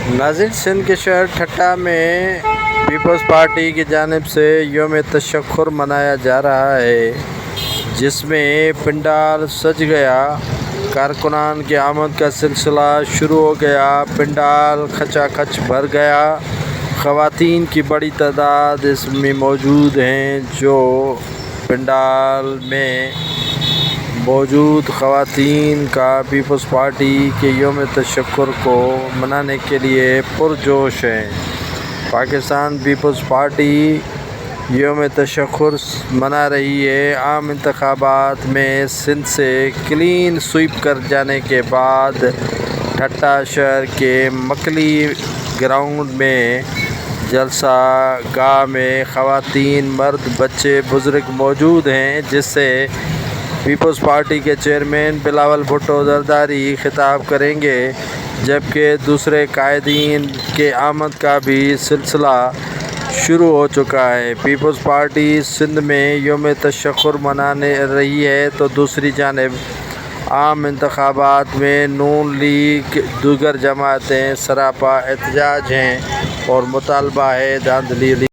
नाज़रीन، सिंध के शहर ठट्टा में पीपल्स पार्टी की जानिब से यौम तशक्कुर मनाया जा रहा है, जिसमें पंडाल सज गया। कारकुनान की आमद का सिलसिला शुरू हो गया। पंडाल खचाखच भर गया। ख़वातीन की बड़ी तादाद इसमें मौजूद हैं। जो पंडाल में मौजूद ख़वातीन का पीपल्स पार्टी के यौम तशक्कुर को मनाने के लिए पुरजोश हैं। पाकिस्तान पीपल्स पार्टी यौम तशक्कुर मना रही है। आम इंतखाबात में सिंध से क्लीन स्वीप कर जाने के बाद ठट्टा शहर के मकली ग्राउंड में जलसा गाह में ख़वातीन, मर्द, बच्चे, बुज़ुर्ग मौजूद हैं, जिससे पीपल्स पार्टी के चेयरमैन बिलावल भुट्टो ज़रदारी खिताब करेंगे, जबकि दूसरे कायदीन के आमद का भी सिलसिला शुरू हो चुका है। पीपल्स पार्टी सिंध में यौम तशक्कुर मनाने रही है, तो दूसरी जानिब आम इंतखाबात में नून लीग दीगर जमातें सरापा एहतजाज हैं और मुतालबा है धांधली